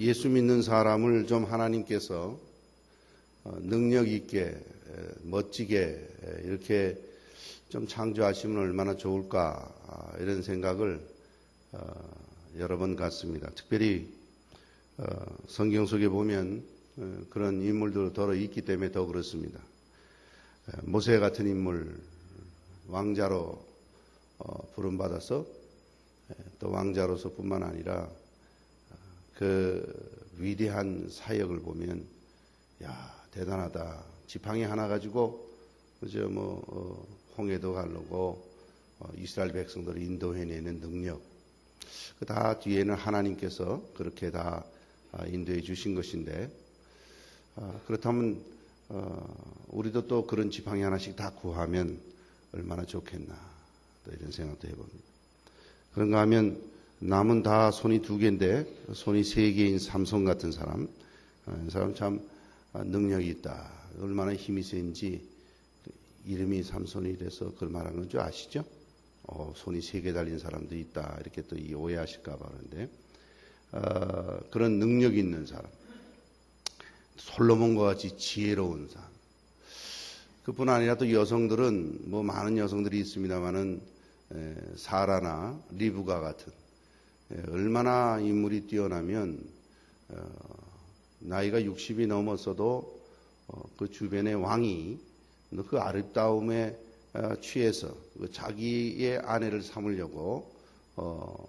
예수 믿는 사람을 좀 하나님께서 능력 있게 멋지게 이렇게 좀 창조하시면 얼마나 좋을까 이런 생각을 여러 번 갖습니다. 특별히 성경 속에 보면 그런 인물들 더러 있기 때문에 더 그렇습니다. 모세 같은 인물 왕자로 부름받아서 또 왕자로서 뿐만 아니라 그 위대한 사역을 보면 야 대단하다. 지팡이 하나 가지고 그저 홍해도 가르고 이스라엘 백성들을 인도해내는 능력 그 다 뒤에는 하나님께서 그렇게 다 인도해 주신 것인데 그렇다면 우리도 또 그런 지팡이 하나씩 다 구하면 얼마나 좋겠나 또 이런 생각도 해봅니다. 그런가 하면 남은 다 손이 2개인데 손이 3개인 삼손 같은 사람 이 사람 참 능력이 있다. 얼마나 힘이 센지 이름이 삼손이 돼서 그걸 말한 건 줄 아시죠? 손이 3개 달린 사람도 있다. 이렇게 또 오해하실까 봐 그러는데 그런 능력 있는 사람 솔로몬과 같이 지혜로운 사람 그뿐 아니라 또 여성들은 많은 여성들이 있습니다만은 사라나 리브가 같은 얼마나 인물이 뛰어나면 나이가 60이 넘었어도 그 주변의 왕이 그 아름다움에 취해서 자기의 아내를 삼으려고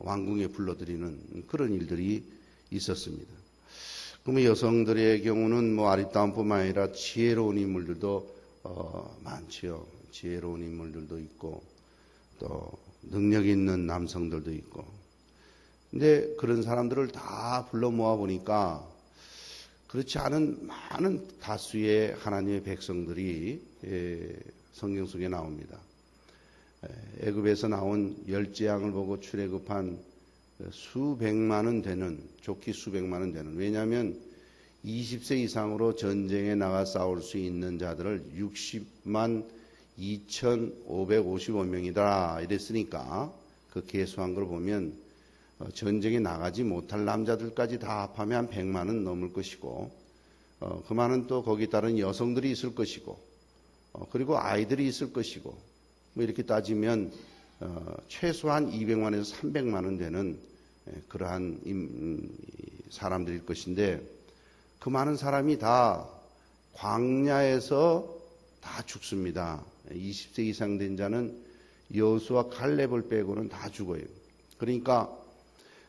왕궁에 불러들이는 그런 일들이 있었습니다. 그러면 여성들의 경우는 아름다움뿐만 아니라 지혜로운 인물들도 많지요. 지혜로운 인물들도 있고 또 능력 있는 남성들도 있고. 근데 그런 사람들을 다 불러 모아 보니까 그렇지 않은 많은 다수의 하나님의 백성들이 성경 속에 나옵니다. 애굽에서 나온 10재앙을 보고 출애굽한 수백만은 되는 좋기 수백만은 되는 왜냐하면 20세 이상으로 전쟁에 나가 싸울 수 있는 자들을 60만 2,555명이다 이랬으니까 그 계수한 걸 보면 전쟁에 나가지 못할 남자들까지 다 합하면 한 100만은 넘을 것이고 그 많은 또 거기에 따른 여성들이 있을 것이고 그리고 아이들이 있을 것이고 이렇게 따지면 최소한 200만에서 300만은 되는 그러한 사람들일 것인데 그 많은 사람이 다 광야에서 다 죽습니다. 20세 이상 된 자는 여호수아 칼렙을 빼고는 다 죽어요. 그러니까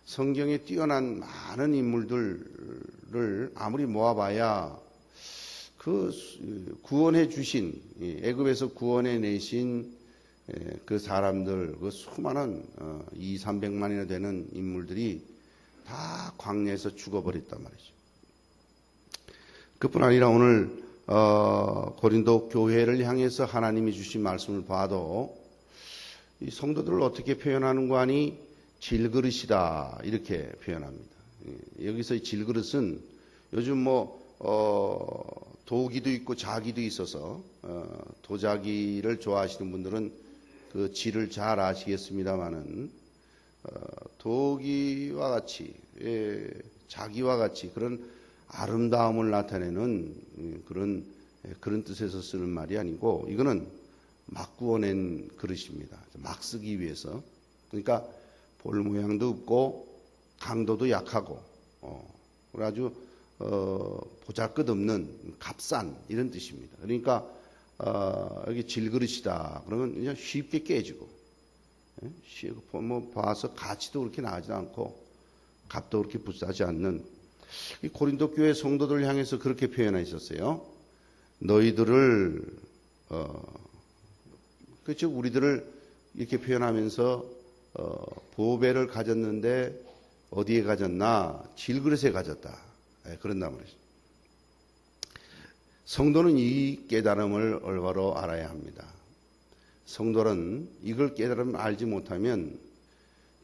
성경에 뛰어난 많은 인물들을 아무리 모아봐야 그 구원해 주신 애굽에서 구원해 내신 그 사람들 그 수많은 200~300만이나 되는 인물들이 다 광야에서 죽어버렸단 말이죠. 그뿐 아니라 오늘 고린도 교회를 향해서 하나님이 주신 말씀을 봐도 이 성도들을 어떻게 표현하는 거 아니 질그릇이다 이렇게 표현합니다. 여기서 이 질그릇은 요즘 도기도 있고 자기도 있어서 도자기를 좋아하시는 분들은 그 질을 잘 아시겠습니다만은 도기와 같이 자기와 같이 그런 아름다움을 나타내는 그런 뜻에서 쓰는 말이 아니고 이거는 막 구워낸 그릇입니다. 막 쓰기 위해서. 그러니까 볼 모양도 없고 강도도 약하고 아주 보잘것없는 값싼 이런 뜻입니다. 그러니까 여기 질그릇이다 그러면 그냥 쉽게 깨지고 봐서 가치도 그렇게 나가지 않고 값도 그렇게 비싸지 않는 이 고린도 교회 성도들을 향해서 그렇게 표현하셨어요. 너희들을 그렇죠. 우리들을 이렇게 표현하면서 보배를 가졌는데 어디에 가졌나? 질그릇에 가졌다. 그런단 말이죠. 성도는 이 깨달음을 올바로 알아야 합니다. 성도는 이걸 깨달음 알지 못하면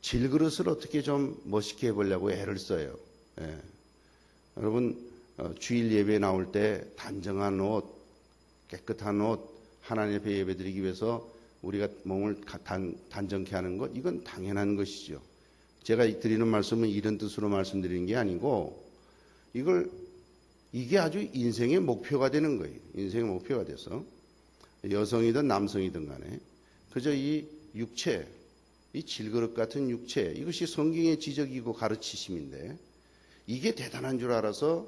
질그릇을 어떻게 좀 멋있게 해보려고 애를 써요. 여러분 주일 예배에 나올 때 단정한 옷, 깨끗한 옷 하나님 앞에 예배드리기 위해서 우리가 몸을 단정케 하는 것 이건 당연한 것이죠. 제가 드리는 말씀은 이런 뜻으로 말씀드리는 게 아니고 이게 아주 인생의 목표가 되는 거예요. 인생의 목표가 돼서 여성이든 남성이든 간에 그저 이 육체, 이 질그릇 같은 육체, 이것이 성경의 지적이고 가르치심인데 이게 대단한 줄 알아서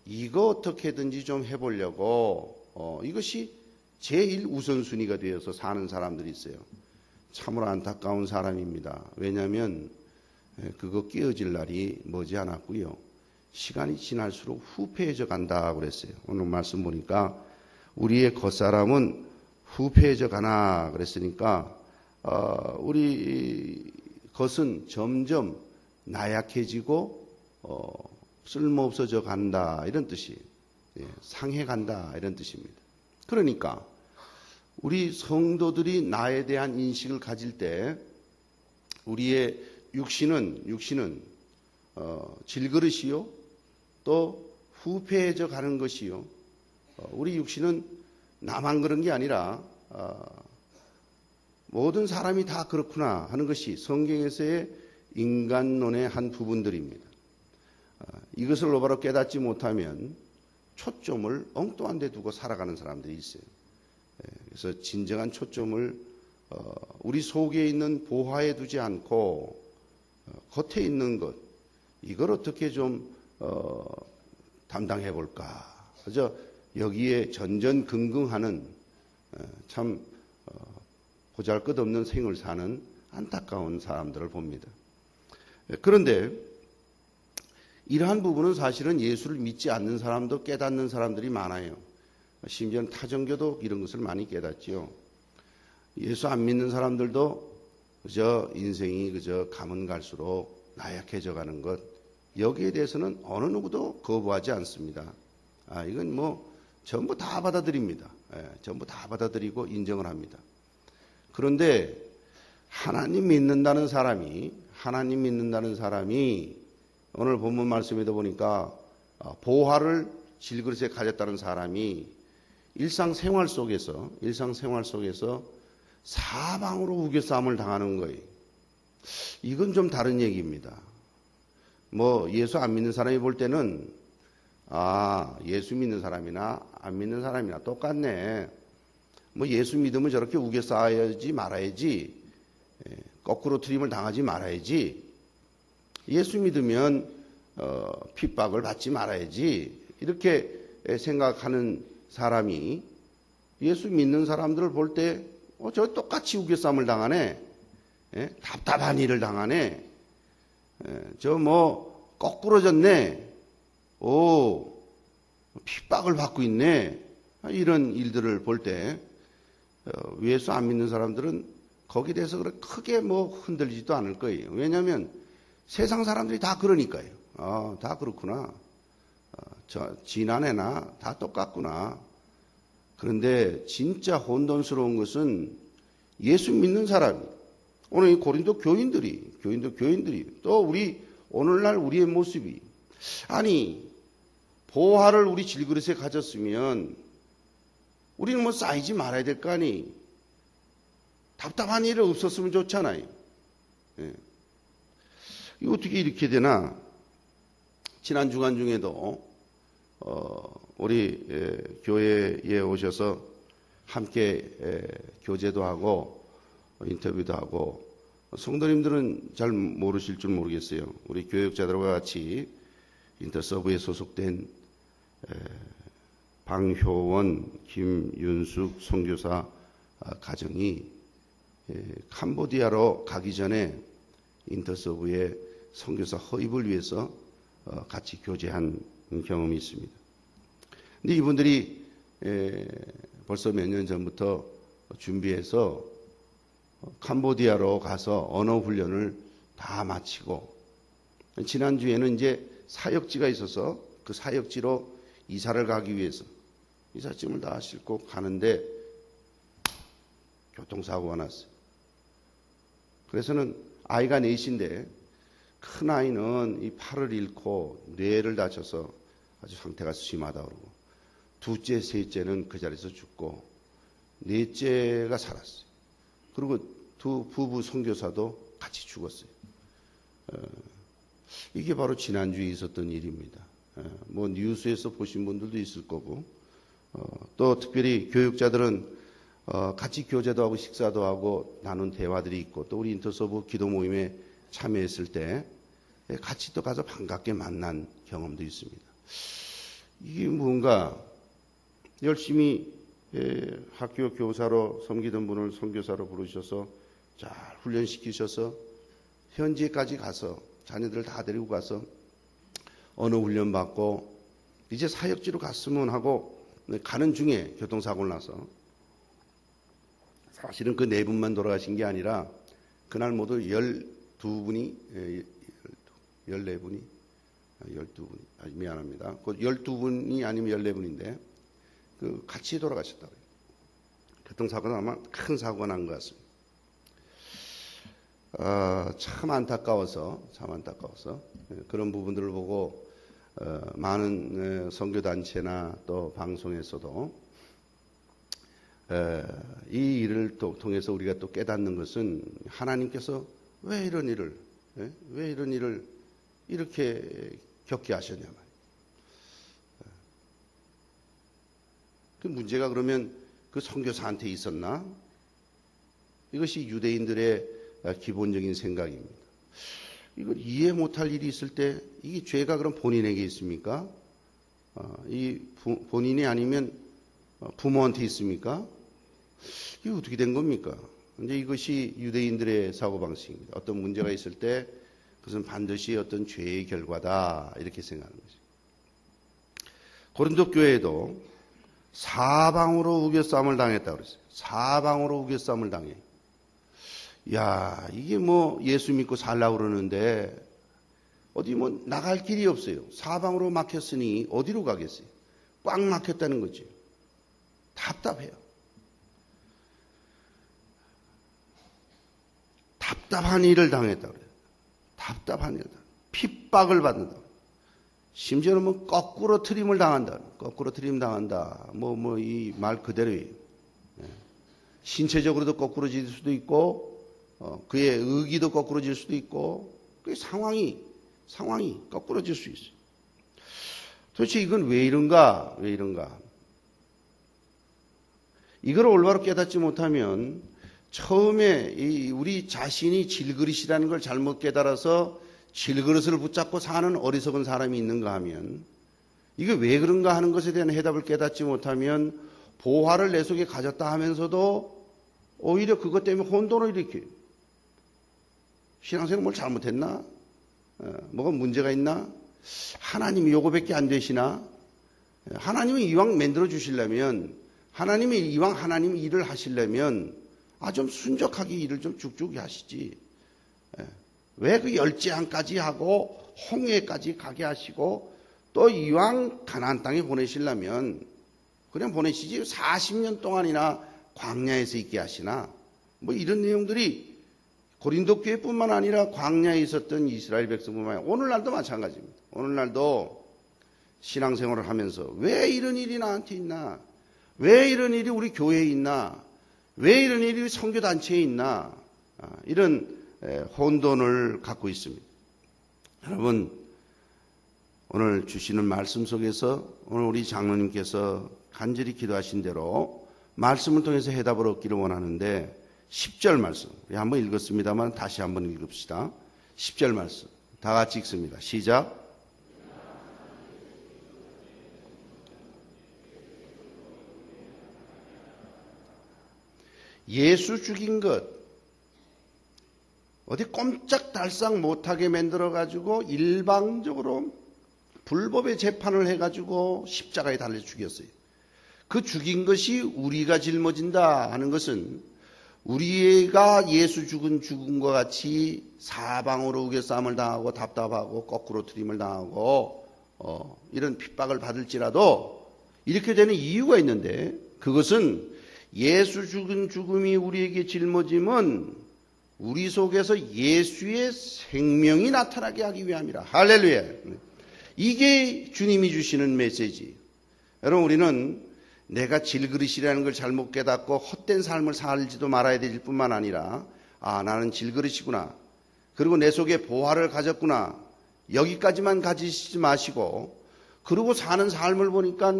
이거 어떻게든지 좀 해보려고 이것이 제일 우선순위가 되어서 사는 사람들이 있어요. 참으로 안타까운 사람입니다. 왜냐하면 그거 깨어질 날이 머지않았고요. 시간이 지날수록 후패해져 간다고 그랬어요. 오늘 말씀 보니까 우리의 겉사람은 후패해져 가나 그랬으니까 우리 겉은 점점 나약해지고 쓸모없어져 간다 이런 뜻이 상해 간다 이런 뜻입니다. 그러니까 우리 성도들이 나에 대한 인식을 가질 때 우리의 육신은 질그릇이요 또 후패해져 가는 것이요 우리 육신은 나만 그런 게 아니라 모든 사람이 다 그렇구나 하는 것이 성경에서의 인간론의 한 부분들입니다. 이것을 올바로 깨닫지 못하면 초점을 엉뚱한 데 두고 살아가는 사람들이 있어요. 그래서 진정한 초점을 우리 속에 있는 보화에 두지 않고 겉에 있는 것 이걸 어떻게 좀 담당해 볼까. 그래서 여기에 전전긍긍하는 참 보잘것없는 생을 사는 안타까운 사람들을 봅니다. 그런데 이러한 부분은 사실은 예수를 믿지 않는 사람도 깨닫는 사람들이 많아요. 심지어는 타종교도 이런 것을 많이 깨닫지요. 예수 안 믿는 사람들도 그저 인생이 그저 가면 갈수록 나약해져 가는 것 여기에 대해서는 어느 누구도 거부하지 않습니다. 이건 뭐 전부 다 받아들입니다. 전부 다 받아들이고 인정을 합니다. 그런데 하나님 믿는다는 사람이 오늘 본문 말씀에도 보니까 보화를 질그릇에 가졌다는 사람이 일상생활 속에서 사방으로 우겨싸움을 당하는 거예요. 이건 좀 다른 얘기입니다. 뭐 예수 안 믿는 사람이 볼 때는 예수 믿는 사람이나 안 믿는 사람이나 똑같네. 뭐 예수 믿으면 저렇게 우겨싸야지 말아야지. 거꾸로 트림을 당하지 말아야지. 예수 믿으면 핍박을 받지 말아야지. 이렇게 생각하는 사람이 예수 믿는 사람들을 볼 때 저 똑같이 우겨싸움을 당하네. 답답한 일을 당하네. 저 뭐 거꾸로졌네. 핍박을 받고 있네. 이런 일들을 볼 때 예수 안 믿는 사람들은 거기에 대해서 크게 뭐 흔들리지도 않을 거예요. 왜냐하면 세상 사람들이 다 그러니까요. 다 그렇구나. 지난해나 다 똑같구나. 그런데 진짜 혼돈스러운 것은 예수 믿는 사람이 오늘 이 고린도 교인들이 또 우리 오늘날 우리의 모습이 보화를 우리 질그릇에 가졌으면 우리는 뭐 쌓이지 말아야 될 거 아니. 답답한 일이 없었으면 좋잖아요. 이거 어떻게 이렇게 되나? 지난 주간 중에도 우리 교회에 오셔서 함께 교제도 하고 인터뷰도 하고 성도님들은 잘 모르실 줄 모르겠어요. 우리 교역자들과 같이 인터서브에 소속된 방효원, 김윤숙 선교사 가정이 캄보디아로 가기 전에 인터서브에 선교사 허입을 위해서 같이 교제한 경험이 있습니다. 근데 이분들이 벌써 몇 년 전부터 준비해서 캄보디아로 가서 언어 훈련을 다 마치고 지난주에는 이제 사역지가 있어서 그 사역지로 이사를 가기 위해서 이삿짐을 다 싣고 가는데 교통사고가 났어요. 그래서는 아이가 넷인데 큰 아이는 이 팔을 잃고 뇌를 다쳐서 아주 상태가 심하다 그러고 둘째, 셋째는 그 자리에서 죽고 넷째가 살았어요. 그리고 두 부부 선교사도 같이 죽었어요. 이게 바로 지난주에 있었던 일입니다. 뭐 뉴스에서 보신 분들도 있을 거고, 또 특별히 교육자들은 같이 교제도 하고 식사도 하고 나눈 대화들이 있고, 또 우리 인터서브 기도 모임에 참여했을 때 같이 또 가서 반갑게 만난 경험도 있습니다. 이게 뭔가 열심히 학교 교사로 섬기던 분을 선교사로 부르셔서 잘 훈련시키셔서 현지까지 가서 자녀들을 다 데리고 가서 언어 훈련 받고 이제 사역지로 갔으면 하고 가는 중에 교통사고를 나서 사실은 그 4분만 돌아가신 게 아니라 그날 모두 12분이 14분이 12분이 미안합니다. 그 12분이 아니면 14분인데 그 같이 돌아가셨다고요. 교통사고는 아마 큰 사고가 난 것 같습니다. 참 안타까워서 그런 부분들을 보고 많은 선교단체나 또 방송에서도 이 일을 또 통해서 우리가 또 깨닫는 것은 하나님께서 왜 이런 일을 이렇게 겪게 하셨냐 말이에요. 그 문제가 그러면 그 선교사한테 있었나? 이것이 유대인들의 기본적인 생각입니다. 이걸 이해 못할 일이 있을 때 이게 죄가 그럼 본인에게 있습니까? 본인이 아니면 부모한테 있습니까? 이게 어떻게 된 겁니까? 이제 이것이 유대인들의 사고방식입니다. 어떤 문제가 있을 때 그것은 반드시 어떤 죄의 결과다 이렇게 생각하는 거죠. 고린도 교회에도 사방으로 우겨싸움을 당했다고 그랬어요. 사방으로 우겨싸움을 당해. 야, 이게 뭐 예수 믿고 살라고 그러는데 어디 뭐 나갈 길이 없어요. 사방으로 막혔으니 어디로 가겠어요? 꽉 막혔다는 거지. 답답해요. 답답한 일을 당했다고 그래요. 답답한 일을 당한다. 핍박을 받는다. 심지어는 뭐 거꾸로 트림을 당한다. 거꾸로 트림 당한다. 이 말 그대로예요. 신체적으로도 거꾸로질 수도 있고, 그의 의기도 거꾸로질 수도 있고, 그 상황이 거꾸로질 수 있어요. 도대체 이건 왜 이런가? 이걸 올바로 깨닫지 못하면 처음에 우리 자신이 질그릇이라는 걸 잘못 깨달아서 질그릇을 붙잡고 사는 어리석은 사람이 있는가 하면 이게 왜 그런가 하는 것에 대한 해답을 깨닫지 못하면 보화를 내 속에 가졌다 하면서도 오히려 그것 때문에 혼돈을 일으켜요. 신앙생활 뭘 잘못했나? 뭐가 문제가 있나? 하나님이 요거밖에 안 되시나? 하나님이 이왕 만들어 주시려면 하나님이 이왕 하나님이 일을 하시려면 좀 순적하게 일을 좀 쭉쭉 하시지. 왜 그 열재앙까지 하고 홍해까지 가게 하시고 또 이왕 가나안 땅에 보내시려면 그냥 보내시지 40년 동안이나 광야에서 있게 하시나? 뭐 이런 내용들이 고린도 교회뿐만 아니라 광야에 있었던 이스라엘 백성뿐만 아니라 오늘날도 마찬가지입니다. 오늘날도 신앙생활을 하면서 왜 이런 일이 나한테 있나? 왜 이런 일이 우리 교회에 있나? 왜 이런 일이 선교단체에 있나? 이런 혼돈을 갖고 있습니다. 여러분, 오늘 주시는 말씀 속에서 오늘 우리 장로님께서 간절히 기도하신 대로 말씀을 통해서 해답을 얻기를 원하는데 10절 말씀, 우리 한번 읽었습니다만 다시 한번 읽읍시다. 10절 말씀 다 같이 읽습니다. 시작. 예수 죽인 것 어디 꼼짝달싹 못하게 만들어가지고 일방적으로 불법의 재판을 해가지고 십자가에 달려 죽였어요. 그 죽인 것이 우리가 짊어진다 하는 것은 우리가 예수 죽은 죽음과 같이 사방으로 우겨싸움을 당하고 답답하고 거꾸로 트림을 당하고 이런 핍박을 받을지라도 이렇게 되는 이유가 있는데 그것은 예수 죽은 죽음이 우리에게 짊어짐은 우리 속에서 예수의 생명이 나타나게 하기 위함이라. 할렐루야. 이게 주님이 주시는 메시지. 여러분, 우리는 내가 질그릇이라는 걸 잘못 깨닫고 헛된 삶을 살지도 말아야 될 뿐만 아니라 나는 질그릇이구나. 그리고 내 속에 보화를 가졌구나. 여기까지만 가지시지 마시고 그러고 사는 삶을 보니까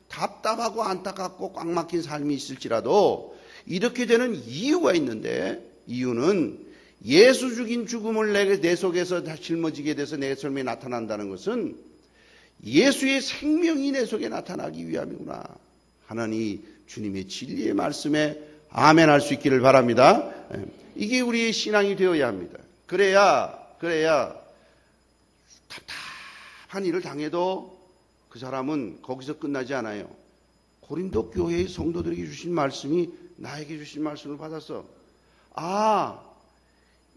답답하고 안타깝고 꽉 막힌 삶이 있을지라도 이렇게 되는 이유가 있는데, 이유는 예수 죽인 죽음을 내 속에서 짊어지게 돼서 내 삶에 나타난다는 것은 예수의 생명이 내 속에 나타나기 위함이구나 하는 이 주님의 진리의 말씀에 아멘할 수 있기를 바랍니다. 이게 우리의 신앙이 되어야 합니다. 그래야 답답한 일을 당해도 그 사람은 거기서 끝나지 않아요. 고린도 교회의 성도들에게 주신 말씀이 나에게 주신 말씀을 받아서,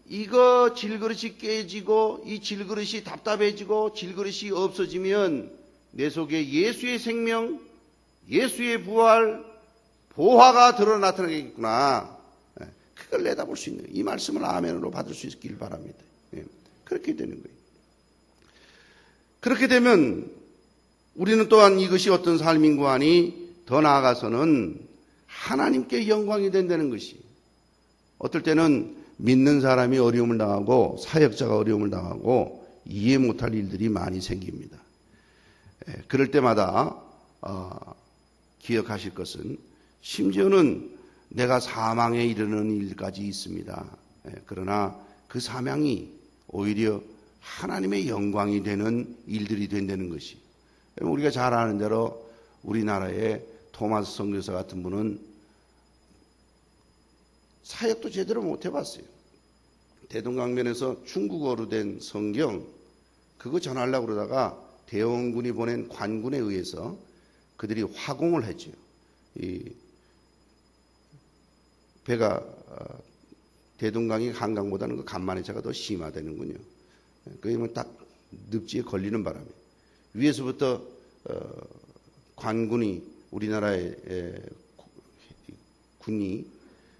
이거 질그릇이 깨지고 이 질그릇이 답답해지고 질그릇이 없어지면 내 속에 예수의 생명, 예수의 부활, 보화가 드러 나타나겠구나. 그걸 내다볼 수 있는, 이 말씀을 아멘으로 받을 수 있기를 바랍니다. 그렇게 되는 거예요. 그렇게 되면 우리는 또한 이것이 어떤 삶인고 하니 더 나아가서는 하나님께 영광이 된다는 것이, 어떨 때는 믿는 사람이 어려움을 당하고 사역자가 어려움을 당하고 이해 못할 일들이 많이 생깁니다. 그럴 때마다 기억하실 것은, 심지어는 내가 사망에 이르는 일까지 있습니다. 그러나 그 사망이 오히려 하나님의 영광이 되는 일들이 된다는 것이, 우리가 잘 아는 대로 우리나라의 토마스 선교사 같은 분은 사역도 제대로 못 해봤어요. 대동강변에서 중국어로 된 성경 그거 전하려고 그러다가 대원군이 보낸 관군에 의해서 그들이 화공을 했죠. 이 배가 대동강이 한강보다는 그 간만의 차가 더 심화되는군요. 그러면 딱 늪지에 걸리는 바람에 위에서부터 관군이, 우리나라의 군이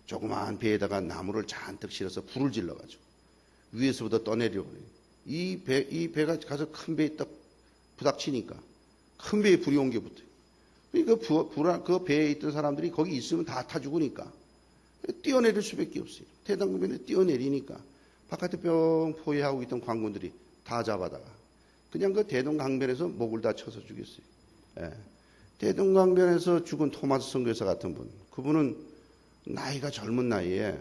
조그마한 배에다가 나무를 잔뜩 실어서 불을 질러가지고 위에서부터 떠내려고 그래요. 이 배가 가서 큰 배에 딱 부닥치니까 큰 배에 불이 온 게 붙어요. 그 배에 있던 사람들이 거기 있으면 다 타 죽으니까 뛰어내릴 수밖에 없어요. 대동강변에 뛰어내리니까 바깥에 뿅 포위하고 있던 관군들이 다 잡아다가 그냥 그 대동강변에서 목을 다 쳐서 죽였어요. 대동강변에서 죽은 토마스 선교사 같은 분, 그분은 나이가 젊은 나이에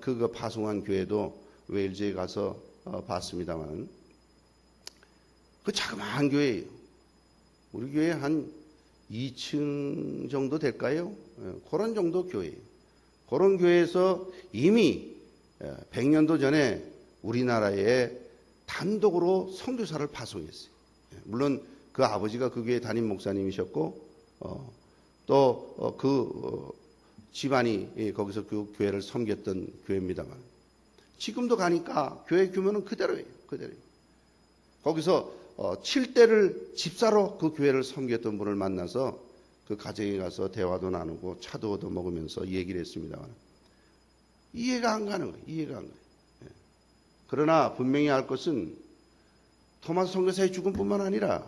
그거 파송한 교회도 웨일즈에 가서 봤습니다만, 그 자그마한 교회예요. 우리 교회 한 2층 정도 될까요? 그런 정도 교회예요. 그런 교회에서 이미 100년도 전에 우리나라에 단독으로 선교사를 파송했어요. 물론 그 아버지가 그 교회 담임 목사님이셨고 또 그 집안이 거기서 그 교회를 섬겼던 교회입니다만, 지금도 가니까 교회 규모는 그대로예요. 그대로예요. 거기서 7대를 집사로 그 교회를 섬겼던 분을 만나서 그 가정에 가서 대화도 나누고 차도 얻어 먹으면서 얘기를 했습니다만, 이해가 안 가는 거예요. 이해가 안 가요. 그러나 분명히 알 것은 토마스 선교사의 죽음뿐만 아니라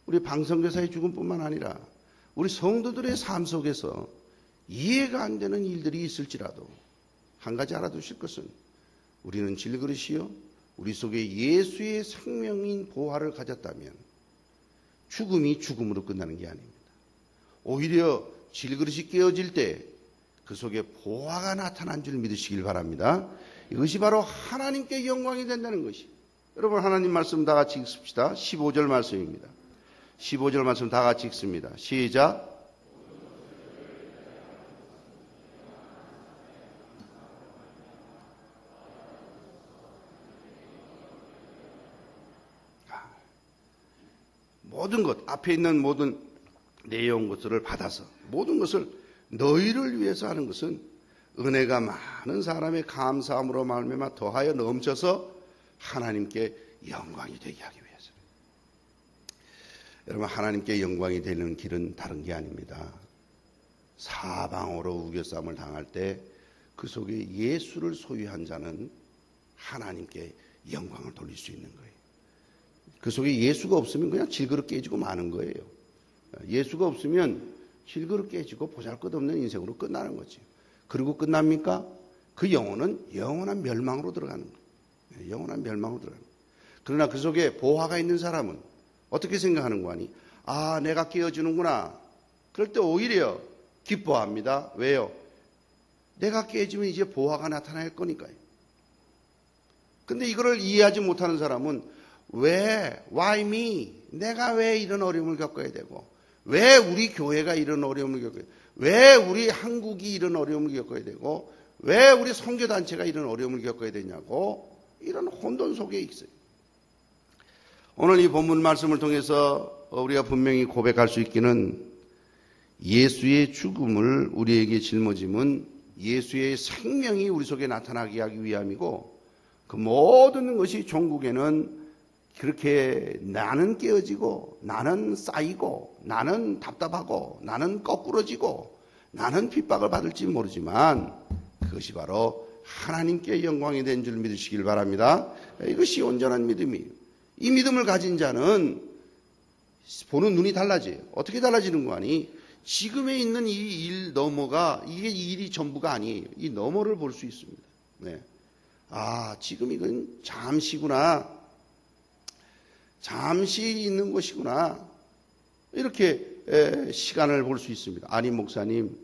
우리 방 선교사의 죽음뿐만 아니라 우리 성도들의 삶 속에서 이해가 안 되는 일들이 있을지라도 한 가지 알아두실 것은, 우리는 질그릇이요 우리 속에 예수의 생명인 보화를 가졌다면 죽음이 죽음으로 끝나는 게 아닙니다. 오히려 질그릇이 깨어질 때 그 속에 보화가 나타난 줄 믿으시길 바랍니다. 이것이 바로 하나님께 영광이 된다는 것이. 여러분, 하나님 말씀 다 같이 읽읍시다. 15절 말씀입니다. 15절 말씀 다 같이 읽습니다. 시작. 모든 것, 앞에 있는 모든 내용 것들을 받아서 모든 것을 너희를 위해서 하는 것은 은혜가 많은 사람의 감사함으로 말미암아 더하여 넘쳐서 하나님께 영광이 되게 하기 위해서. 여러분, 하나님께 영광이 되는 길은 다른 게 아닙니다. 사방으로 우겨쌈을 당할 때 그 속에 예수를 소유한 자는 하나님께 영광을 돌릴 수 있는 거예요. 그 속에 예수가 없으면 그냥 질그릇 깨지고 마는 거예요. 예수가 없으면 질그릇 깨지고 보잘것없는 인생으로 끝나는 거죠. 그리고 끝납니까? 그 영혼은 영원한 멸망으로 들어가는 거예요. 영원한 멸망으로 들어가는 거예요. 그러나 그 속에 보화가 있는 사람은 어떻게 생각하는 거 아니? 아, 내가 깨워주는구나. 그럴 때 오히려 기뻐합니다. 왜요? 내가 깨지면 이제 보화가 나타날 거니까요. 근데 이거를 이해하지 못하는 사람은 why me? 내가 왜 이런 어려움을 겪어야 되고, 왜 우리 교회가 이런 어려움을 겪어야 되고, 왜 우리 한국이 이런 어려움을 겪어야 되고, 왜 우리 선교단체가 이런 어려움을 겪어야 되냐고, 이런 혼돈 속에 있어요. 오늘 이 본문 말씀을 통해서 우리가 분명히 고백할 수 있기는 예수의 죽음을 우리에게 짊어짐은 예수의 생명이 우리 속에 나타나게 하기 위함이고, 그 모든 것이 종국에는 그렇게 나는 깨어지고, 나는 쌓이고, 나는 답답하고, 나는 거꾸러지고, 나는 핍박을 받을지 모르지만 그것이 바로 하나님께 영광이 된 줄 믿으시길 바랍니다. 이것이 온전한 믿음이에요. 이 믿음을 가진 자는 보는 눈이 달라져요. 어떻게 달라지는 거 아니? 지금에 있는 이 일 너머가, 이게 이 일이 전부가 아니에요. 이 너머를 볼 수 있습니다. 네. 아, 지금 이건 잠시구나. 잠시 있는 것이구나. 이렇게 시간을 볼 수 있습니다. 아니, 목사님,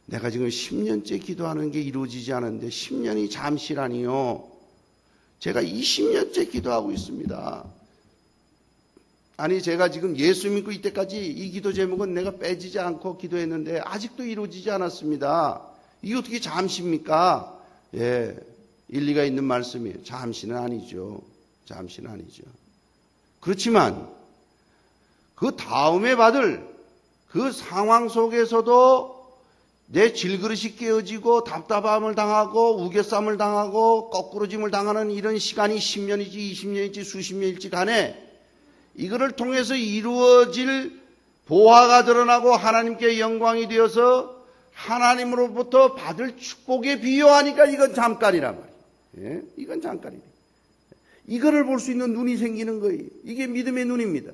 내가 지금 10년째 기도하는 게 이루어지지 않았는데 10년이 잠시라니요. 제가 20년째 기도하고 있습니다. 아니, 제가 지금 예수 믿고 이때까지 이 기도 제목은 내가 빼지지 않고 기도했는데 아직도 이루어지지 않았습니다. 이게 어떻게 잠시입니까? 예, 일리가 있는 말씀이에요. 잠시는 아니죠. 잠시는 아니죠. 그렇지만 그 다음에 받을 그 상황 속에서도 내 질그릇이 깨어지고 답답함을 당하고 우겨쌈을 당하고 거꾸러짐을 당하는 이런 시간이 10년이지 20년이지 수십 년일지 간에 이거를 통해서 이루어질 보화가 드러나고 하나님께 영광이 되어서 하나님으로부터 받을 축복에 비유하니까 이건 잠깐이란 말이에요. 예? 이건 잠깐이에요. 이거를 볼 수 있는 눈이 생기는 거예요. 이게 믿음의 눈입니다.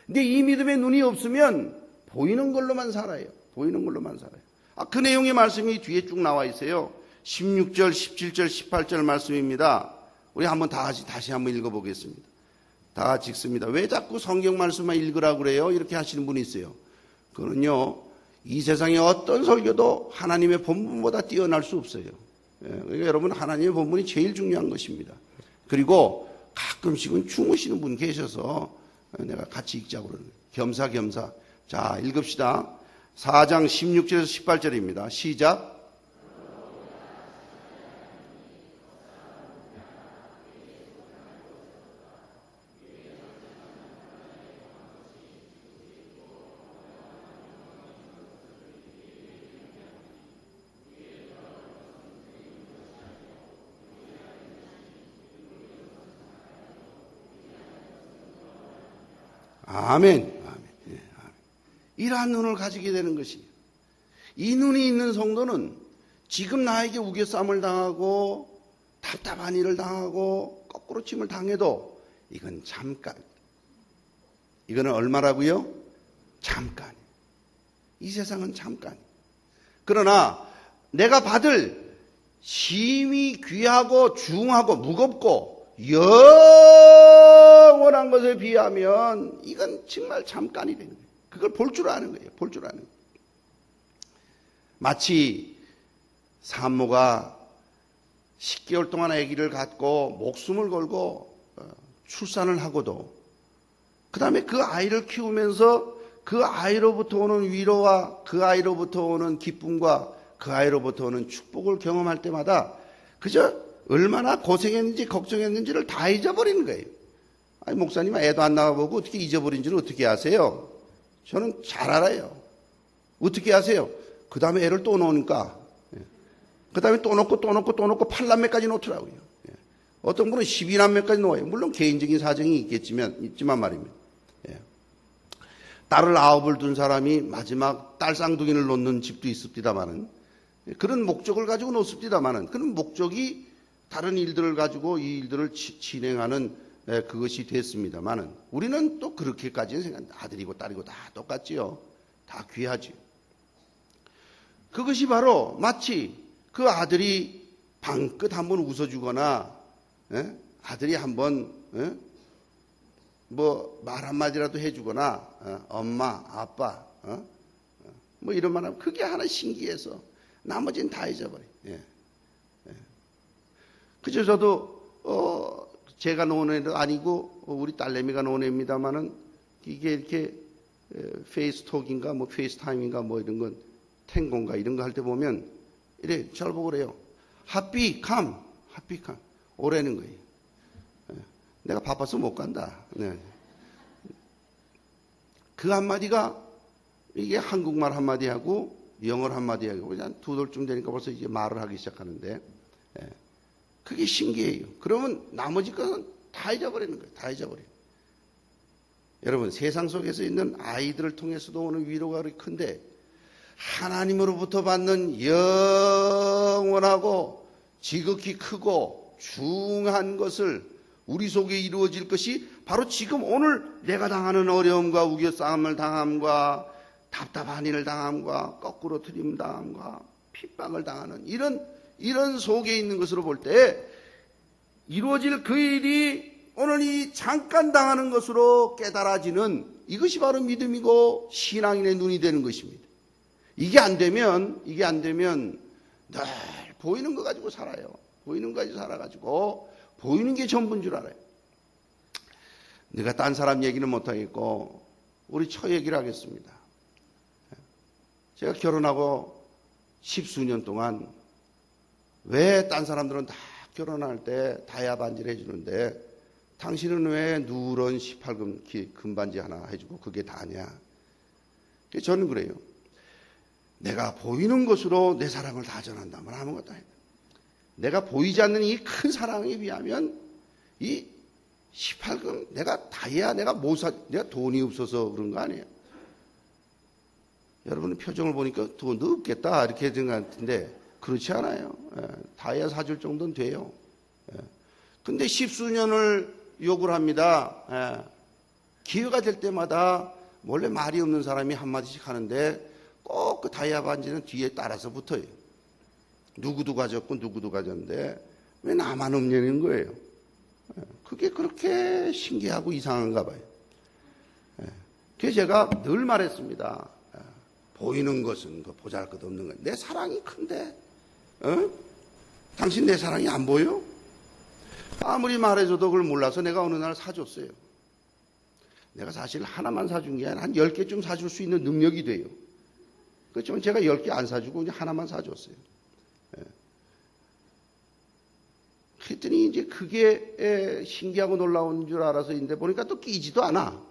근데 이 믿음의 눈이 없으면 보이는 걸로만 살아요. 보이는 걸로만 살아요. 그 내용의 말씀이 뒤에 쭉 나와 있어요. 16절, 17절, 18절 말씀입니다. 우리 한번 다시 한번 읽어보겠습니다. 다 같이 읽습니다. 왜 자꾸 성경 말씀만 읽으라고 그래요? 이렇게 하시는 분이 있어요. 그거는요, 이 세상의 어떤 설교도 하나님의 본분보다 뛰어날 수 없어요. 그러니까 여러분, 하나님의 본분이 제일 중요한 것입니다. 그리고 가끔씩은 주무시는 분 계셔서 내가 같이 읽자고 그러는 거예요. 겸사겸사. 자, 읽읍시다. 4장 16절에서 18절입니다. 시작. 아멘. 이러한 눈을 가지게 되는 것이에요. 이 눈이 있는 성도는 지금 나에게 우겨쌈을 당하고 답답한 일을 당하고 거꾸로 침을 당해도 이건 잠깐. 이거는 얼마라고요? 잠깐. 이 세상은 잠깐. 그러나 내가 받을 심히 귀하고 중하고 무겁고 영원한 것에 비하면 이건 정말 잠깐이 되는 거예요. 그걸 볼 줄 아는 거예요. 볼 줄 아는 거예요. 마치 산모가 10개월 동안 아기를 갖고 목숨을 걸고 출산을 하고도 그 다음에 그 아이를 키우면서 그 아이로부터 오는 위로와 그 아이로부터 오는 기쁨과 그 아이로부터 오는 축복을 경험할 때마다 그저 얼마나 고생했는지 걱정했는지를 다 잊어버리는 거예요. 아니, 목사님 애도 안 나와보고 어떻게 잊어버린지를 어떻게 아세요? 저는 잘 알아요. 어떻게 아세요? 그 다음에 애를 또 놓으니까 그 다음에 또 놓고 8남매까지 놓더라고요. 어떤 분은 12남매까지 놓아요. 물론 개인적인 사정이 있지만 말입니다. 딸을 9을 둔 사람이 마지막 딸 쌍둥이를 놓는 집도 있습니다만은 그런 목적을 가지고 놓습니다만은 그런 목적이 다른 일들을 가지고 이 일들을 진행하는 그것이 됐습니다만은 우리는 또 그렇게까지는 생각합니다. 아들이고 딸이고 다 똑같지요. 다 귀하지요. 그것이 바로 마치 그 아들이 방긋 한번 웃어주거나 아들이 한번 뭐 말 한마디라도 해주거나 엄마, 아빠 뭐 이런 말 하면 그게 하나 신기해서 나머지는 다 잊어버려. 예. 예. 그저 저도 제가 놓은 애도 아니고 우리 딸내미가 놓은 애입니다만은 이게 이렇게 페이스톡인가 뭐 페이스타임인가 뭐 이런 건 탱고인가 이런 거 할 때 보면 이래 잘 보고 그래요. 하삐 캄 오라는 거예요. 내가 바빠서 못 간다. 네. 그 한마디가 이게 한국말 한마디 하고 영어를 한마디 하고 한 두 돌쯤 되니까 벌써 이제 말을 하기 시작하는데 그게 신기해요. 그러면 나머지 것은 다 잊어버리는 거예요. 다 잊어버려요. 여러분 세상 속에서 있는 아이들을 통해서도 오는 위로가 그렇게 큰데 하나님으로부터 받는 영원하고 지극히 크고 중한 것을 우리 속에 이루어질 것이 바로 지금 오늘 내가 당하는 어려움과 우겨싸움을 당함과 답답한 일을 당함과 거꾸로 트림 당함과 핍박을 당하는 이런 속에 있는 것으로 볼 때 이루어질 그 일이 오늘 이 잠깐 당하는 것으로 깨달아지는 이것이 바로 믿음이고 신앙인의 눈이 되는 것입니다. 이게 안 되면 늘 보이는 거 가지고 살아요. 보이는 거 가지고 살아가지고 보이는 게 전부인 줄 알아요. 내가 딴 사람 얘기는 못하겠고 우리 처 얘기를 하겠습니다. 제가 결혼하고 10수년 동안 왜 딴 사람들은 다 결혼할 때 다이아 반지를 해주는데 당신은 왜 누런 18금 금반지 하나 해주고 그게 다냐? 저는 그래요. 내가 보이는 것으로 내 사랑을 다 전한다면 아무것도 아니다. 내가 보이지 않는 이 큰 사랑에 비하면 이 18금 내가 다이아 내가 돈이 없어서 그런 거 아니에요. 여러분의 표정을 보니까 돈도 없겠다 이렇게 생각하는데 그렇지 않아요. 다이아 사줄 정도는 돼요. 근데 10수년을 욕을 합니다. 기회가 될 때마다 원래 말이 없는 사람이 한마디씩 하는데 꼭 그 다이아 반지는 뒤에 따라서 붙어요. 누구도 가졌고 누구도 가졌는데 왜 나만 없냐는 거예요. 그게 그렇게 신기하고 이상한가 봐요. 그래서 제가 늘 말했습니다. 보이는 것은 보잘것없는 것. 내 사랑이 큰데 당신 내 사랑이 안 보여? 아무리 말해줘도 그걸 몰라서 내가 어느 날 사줬어요. 내가 사실 하나만 사준 게 아니라 한 10개쯤 사줄 수 있는 능력이 돼요. 그렇지만 제가 10개 안 사주고 그냥 하나만 사줬어요. 그랬더니 이제 그게 신기하고 놀라운 줄 알아서인데 보니까 또 끼지도 않아.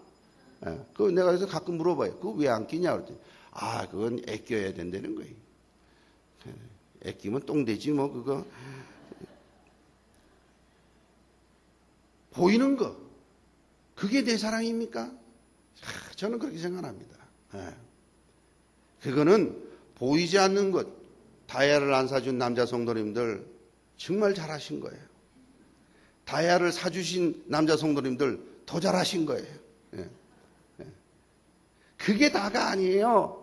그 내가 그래서 가끔 물어봐요. 그거 왜 안 끼냐? 그랬더니 그건 애껴야 된다는 거예요. 애끼면 똥되지 뭐 그거. 보이는 거 그게 내 사랑입니까? 저는 그렇게 생각합니다. 그거는 보이지 않는 것. 다이아를 안 사준 남자 성도님들 정말 잘하신 거예요. 다이아를 사주신 남자 성도님들 더 잘하신 거예요. 그게 다가 아니에요.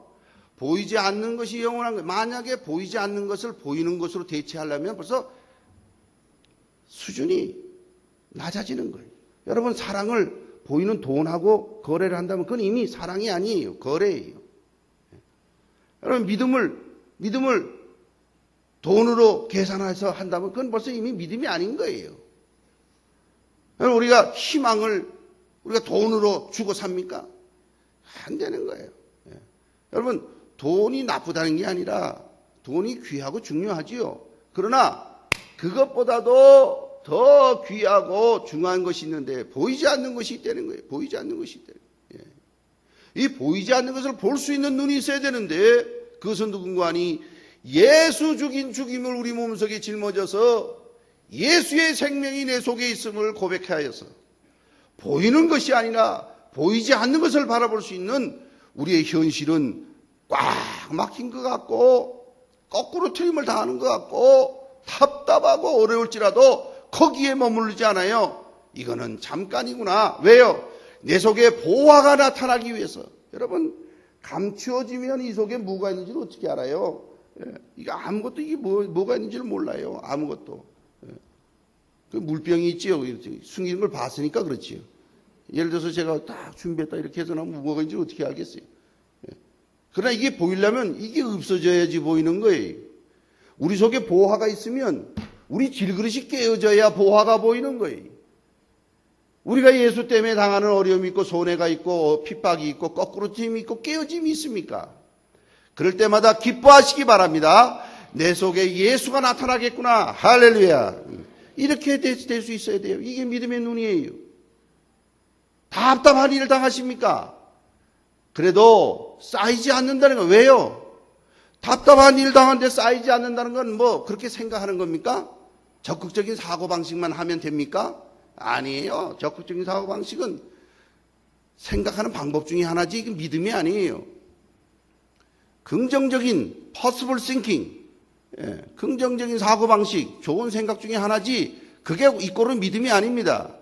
보이지 않는 것이 영원한 거예요. 만약에 보이지 않는 것을 보이는 것으로 대체하려면 벌써 수준이 낮아지는 거예요. 여러분 사랑을 보이는 돈하고 거래를 한다면 그건 이미 사랑이 아니에요. 거래예요. 여러분 믿음을 돈으로 계산해서 한다면 그건 벌써 이미 믿음이 아닌 거예요. 여러분 우리가 희망을 우리가 돈으로 주고 삽니까? 안 되는 거예요. 여러분 돈이 나쁘다는 게 아니라 돈이 귀하고 중요하지요. 그러나 그것보다도 더 귀하고 중요한 것이 있는데 보이지 않는 것이 있다는 거예요. 보이지 않는 것이 있다는 거예요. 이 보이지 않는 것을 볼 수 있는 눈이 있어야 되는데 그것은 누군가 하니 예수 죽인 죽임을 우리 몸속에 짊어져서 예수의 생명이 내 속에 있음을 고백하여서 보이는 것이 아니라 보이지 않는 것을 바라볼 수 있는 우리의 현실은 꽉 막힌 것 같고 거꾸로 트림을 당하는 것 같고 답답하고 어려울지라도 거기에 머무르지 않아요. 이거는 잠깐이구나. 왜요? 내 속에 보화가 나타나기 위해서. 여러분 감추어지면 이 속에 뭐가 있는지를 어떻게 알아요? 이거 아무것도 이게 뭐가 있는지를 몰라요. 아무것도. 그 물병이 있지요. 숨기는 걸 봤으니까 그렇지요. 예를 들어서 제가 딱 준비했다 이렇게 해서 나면 뭐가 있는지 어떻게 알겠어요? 그러나 이게 보이려면 이게 없어져야지 보이는 거예요. 우리 속에 보화가 있으면 우리 질그릇이 깨어져야 보화가 보이는 거예요. 우리가 예수 때문에 당하는 어려움이 있고 손해가 있고 핍박이 있고 거꾸로짐이 있고 깨어짐이 있습니까? 그럴 때마다 기뻐하시기 바랍니다. 내 속에 예수가 나타나겠구나. 할렐루야. 이렇게 될 수 있어야 돼요. 이게 믿음의 눈이에요. 답답한 일을 당하십니까? 그래도 쌓이지 않는다는 건 왜요? 답답한 일 당하는데 쌓이지 않는다는 건 뭐 그렇게 생각하는 겁니까? 적극적인 사고방식만 하면 됩니까? 아니에요. 적극적인 사고방식은 생각하는 방법 중에 하나지 이게 믿음이 아니에요. 긍정적인 possible thinking, 긍정적인 사고방식, 좋은 생각 중에 하나지 그게 이꼴은 믿음이 아닙니다.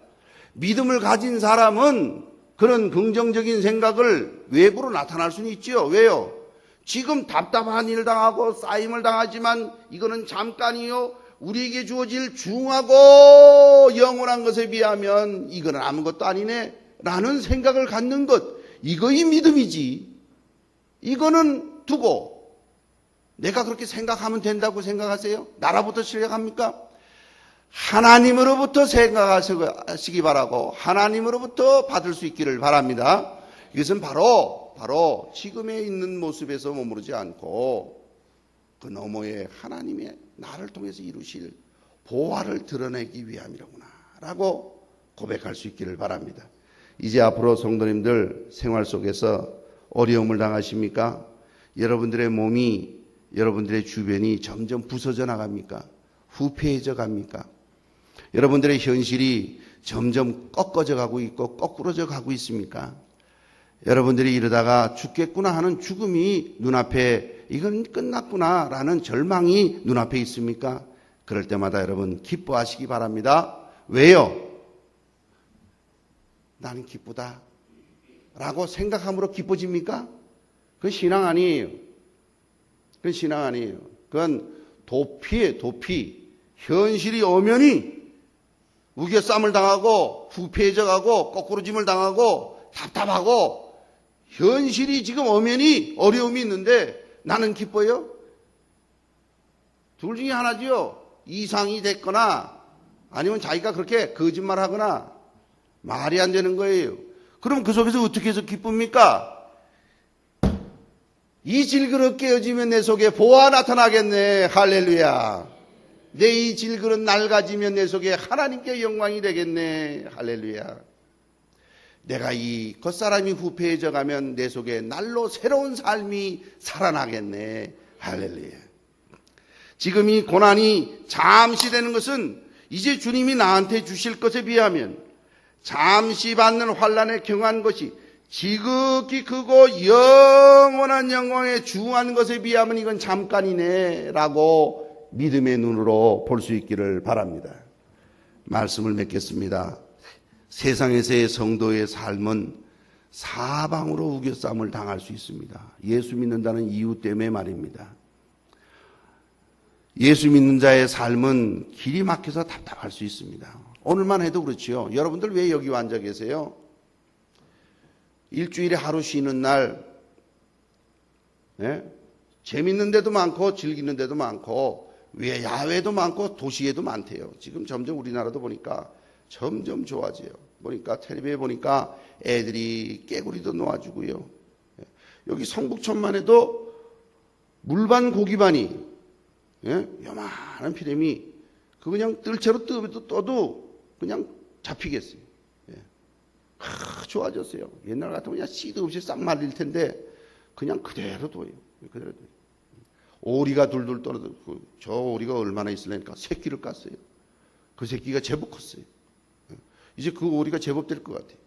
믿음을 가진 사람은 그런 긍정적인 생각을 외부로 나타날 수는 있죠. 왜요? 지금 답답한 일 당하고 쌓임을 당하지만 이거는 잠깐이요. 우리에게 주어질 중하고 영원한 것에 비하면 이거는 아무것도 아니네 라는 생각을 갖는 것, 이거이 믿음이지. 이거는 두고 내가 그렇게 생각하면 된다고 생각하세요? 나라부터 시작합니까? 하나님으로부터 생각하시기 바라고 하나님으로부터 받을 수 있기를 바랍니다. 이것은 바로 지금에 있는 모습에서 머무르지 않고 그 너머에 하나님의 나를 통해서 이루실 보화를 드러내기 위함이로구나 라고 고백할 수 있기를 바랍니다. 이제 앞으로 성도님들 생활 속에서 어려움을 당하십니까? 여러분들의 몸이, 여러분들의 주변이 점점 부서져 나갑니까? 후패해져 갑니까? 여러분들의 현실이 점점 꺾어져 가고 있고 거꾸러져 가고 있습니까? 여러분들이 이러다가 죽겠구나 하는 죽음이 눈앞에 이건 끝났구나 라는 절망이 눈앞에 있습니까? 그럴 때마다 여러분 기뻐하시기 바랍니다. 왜요? 나는 기쁘다 라고 생각함으로 기뻐집니까? 그건 신앙 아니에요. 그건 신앙 아니에요. 그건 도피예요. 도피. 현실이 엄연히 우겨쌈을 당하고 후패해져 가고 거꾸로짐을 당하고 답답하고 현실이 지금 엄연히 어려움이 있는데 나는 기뻐요? 둘 중에 하나지요. 이상이 됐거나 아니면 자기가 그렇게 거짓말하거나 말이 안 되는 거예요. 그럼 그 속에서 어떻게 해서 기쁩니까? 이 질그릇 깨어지면 내 속에 보화 나타나겠네. 할렐루야. 내 이 질그릇 낡아지면 내 속에 하나님께 영광이 되겠네. 할렐루야. 내가 이 겉사람이 후패해져 가면 내 속에 날로 새로운 삶이 살아나겠네. 할렐루야. 지금 이 고난이 잠시 되는 것은 이제 주님이 나한테 주실 것에 비하면 잠시 받는 환난에 경한 것이 지극히 크고 영원한 영광에 중한 것에 비하면 이건 잠깐이네 라고 믿음의 눈으로 볼 수 있기를 바랍니다. 말씀을 맺겠습니다. 세상에서의 성도의 삶은 사방으로 우겨쌈을 당할 수 있습니다. 예수 믿는다는 이유 때문에 말입니다. 예수 믿는 자의 삶은 길이 막혀서 답답할 수 있습니다. 오늘만 해도 그렇지요. 여러분들 왜 여기 앉아 계세요? 일주일에 하루 쉬는 날, 재밌는 데도 많고 즐기는 데도 많고 야외도 많고 도시에도 많대요. 지금 점점 우리나라도 보니까 점점 좋아져요. 보니까 텔레비에 보니까 애들이 깨구리도 놓아주고요. 여기 성북천만 해도 물반 고기반이 요만한 피렘이 그 그냥 뜰채로 떠도 그냥 잡히겠어요. 좋아졌어요. 옛날 같으면 그냥 씨도 없이 싹 말릴 텐데 그냥 그대로 둬요. 그대로 둬요. 오리가 둘둘 떨어져. 저 오리가 얼마나 있으려니까 새끼를 깠어요. 그 새끼가 제법 컸어요. 이제 그 오리가 제법 될 것 같아요.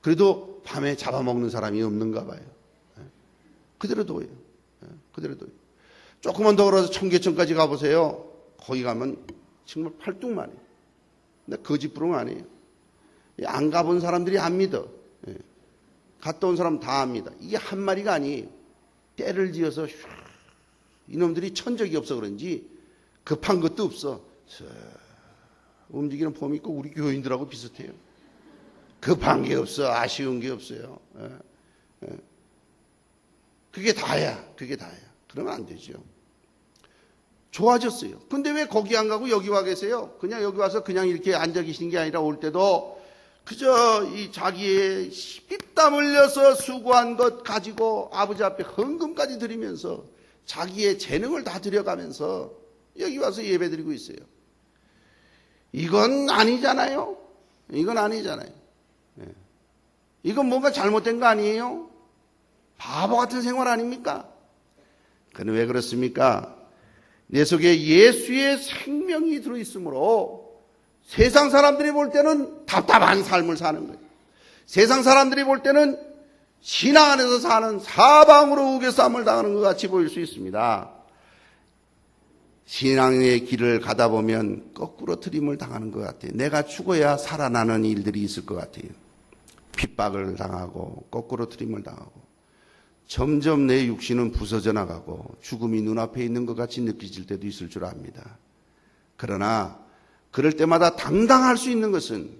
그래도 밤에 잡아먹는 사람이 없는가 봐요. 그대로 둬요. 그대로 둬요. 조금만 더 걸어서 청계천까지 가보세요. 거기 가면 정말 팔뚝만해요. 근데 거짓부렁 아니에요. 안 가본 사람들이 안 믿어. 갔다 온 사람 다 압니다. 이게 한 마리가 아니에요. 때를 지어서 이놈들이 천적이 없어 그런지 급한 것도 없어. 움직이는 폼이 있고 우리 교인들하고 비슷해요. 급한 게 없어. 아쉬운 게 없어요. 그게 다야. 그게 다야. 그러면 안 되죠. 좋아졌어요. 근데 왜 거기 안 가고 여기 와 계세요? 그냥 여기 와서 그냥 이렇게 앉아 계시는 게 아니라 올 때도 그저 이 자기의 피땀 흘려서 수고한 것 가지고 아버지 앞에 헌금까지 드리면서 자기의 재능을 다 들여가면서 여기 와서 예배 드리고 있어요. 이건 아니잖아요. 이건 아니잖아요. 이건 뭔가 잘못된 거 아니에요? 바보 같은 생활 아닙니까? 그는 왜 그렇습니까? 내 속에 예수의 생명이 들어있으므로 세상 사람들이 볼 때는 답답한 삶을 사는 거예요. 세상 사람들이 볼 때는 신앙 안에서 사는 사방으로 우겨싸움을 당하는 것 같이 보일 수 있습니다. 신앙의 길을 가다 보면 거꾸로 트림을 당하는 것 같아요. 내가 죽어야 살아나는 일들이 있을 것 같아요. 핍박을 당하고 거꾸로 트림을 당하고 점점 내 육신은 부서져 나가고 죽음이 눈앞에 있는 것 같이 느껴질 때도 있을 줄 압니다. 그러나 그럴 때마다 당당할 수 있는 것은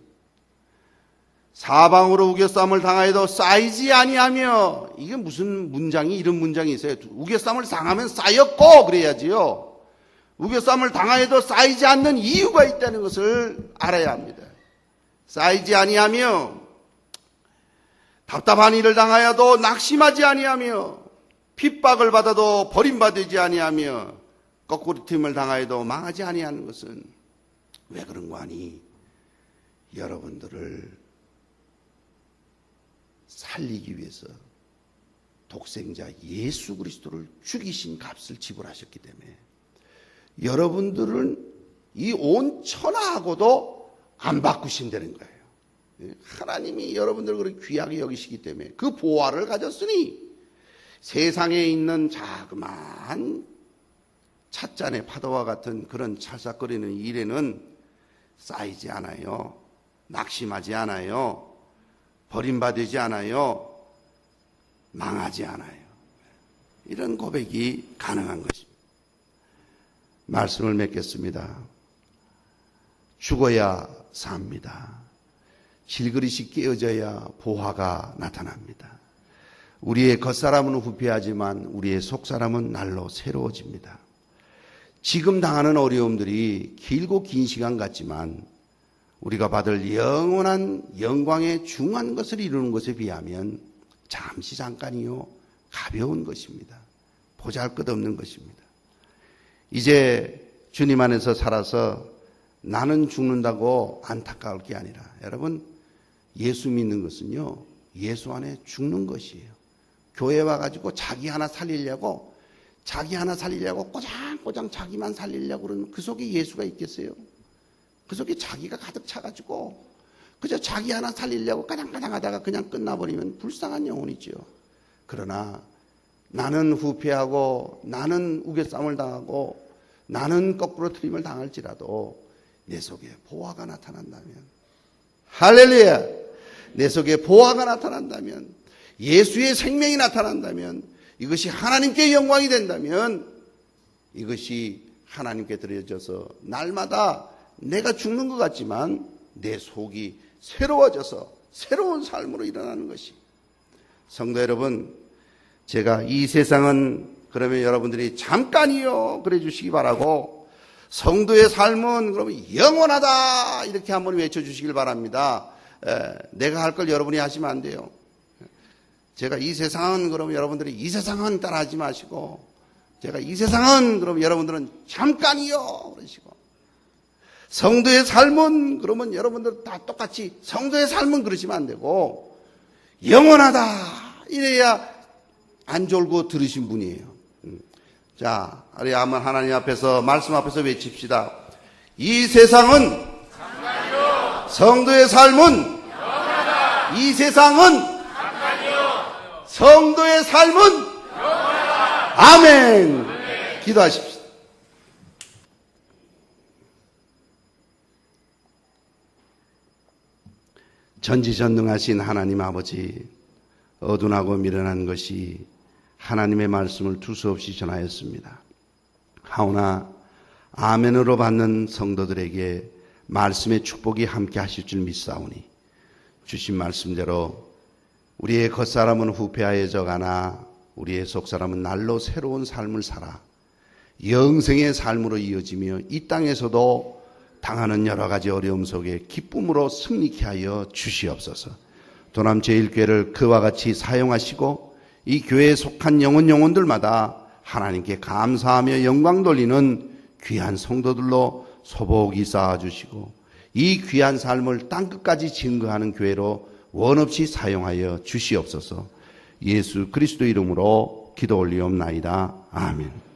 사방으로 우겨싸움을 당하여도 쌓이지 아니하며, 이게 무슨 문장이 이런 문장이 있어요. 우겨싸움을 당하면 쌓였고 그래야지요. 우겨싸움을 당하여도 쌓이지 않는 이유가 있다는 것을 알아야 합니다. 쌓이지 아니하며 답답한 일을 당하여도 낙심하지 아니하며 핍박을 받아도 버림받지 아니하며 거꾸로 틈을 당하여도 망하지 아니하는 것은 왜 그런 거 아니? 여러분들을 살리기 위해서 독생자 예수 그리스도를 죽이신 값을 지불하셨기 때문에 여러분들은 이 온 천하하고도 안 바꾸신다는 거예요. 하나님이 여러분들을 그렇게 귀하게 여기시기 때문에 그 보화를 가졌으니 세상에 있는 자그마한 찻잔의 파도와 같은 그런 찰싹거리는 일에는 쌓이지 않아요. 낙심하지 않아요. 버림받지 않아요. 망하지 않아요. 이런 고백이 가능한 것입니다. 말씀을 맺겠습니다. 죽어야 삽니다. 질그릇이 깨어져야 보화가 나타납니다. 우리의 겉사람은 후패하지만 우리의 속사람은 날로 새로워집니다. 지금 당하는 어려움들이 길고 긴 시간 같지만 우리가 받을 영원한 영광의 중한 것을 이루는 것에 비하면 잠시 잠깐이요 가벼운 것입니다. 보잘것없는 것입니다. 이제 주님 안에서 살아서 나는 죽는다고 안타까울 게 아니라, 여러분 예수 믿는 것은요 예수 안에 죽는 것이에요. 교회 와가지고 자기 하나 살리려고 꼬장꼬장 자기만 살리려고 그러면 그 속에 예수가 있겠어요? 그 속에 자기가 가득 차가지고 그저 자기 하나 살리려고 까당까당 하다가 그냥 끝나버리면 불쌍한 영혼이죠. 그러나 나는 후패하고 나는 우겨싸움을 당하고 나는 거꾸로 트림을 당할지라도 내 속에 보화가 나타난다면, 할렐루야, 내 속에 보화가 나타난다면, 예수의 생명이 나타난다면, 이것이 하나님께 영광이 된다면 이것이 하나님께 드려져서 날마다 내가 죽는 것 같지만 내 속이 새로워져서 새로운 삶으로 일어나는 것이. 성도 여러분, 제가 이 세상은 그러면 여러분들이 잠깐이요 그래 주시기 바라고, 성도의 삶은 그러면 영원하다 이렇게 한번 외쳐주시길 바랍니다. 내가 할 걸 여러분이 하시면 안 돼요. 제가 이 세상은 그러면 여러분들이 이 세상은 따라하지 마시고, 제가 이 세상은 그러면 여러분들은 잠깐이요 그러시고, 성도의 삶은 그러면 여러분들 다 똑같이 성도의 삶은 그러시면 안 되고 영원하다 이래야 안 졸고 들으신 분이에요. 자, 우리 한번 하나님 앞에서 말씀 앞에서 외칩시다. 이 세상은 잠깐이요. 성도의 삶은 영원하다. 이 세상은 잠깐이요. 성도의 삶은 영원하다. 아멘. 아멘. 기도하십시오. 전지전능하신 하나님 아버지, 어둔하고 미련한 것이 하나님의 말씀을 두서없이 전하였습니다. 하오나 아멘으로 받는 성도들에게 말씀의 축복이 함께 하실 줄 믿사오니 주신 말씀대로 우리의 겉사람은 후패하여져 가나 우리의 속사람은 날로 새로운 삶을 살아 영생의 삶으로 이어지며 이 땅에서도 당하는 여러 가지 어려움 속에 기쁨으로 승리케 하여 주시옵소서. 도남 제1교회를 그와 같이 사용하시고 이 교회에 속한 영혼들마다 하나님께 감사하며 영광 돌리는 귀한 성도들로 소복이 쌓아주시고 이 귀한 삶을 땅끝까지 증거하는 교회로 원없이 사용하여 주시옵소서. 예수 그리스도 이름으로 기도 올리옵나이다. 아멘.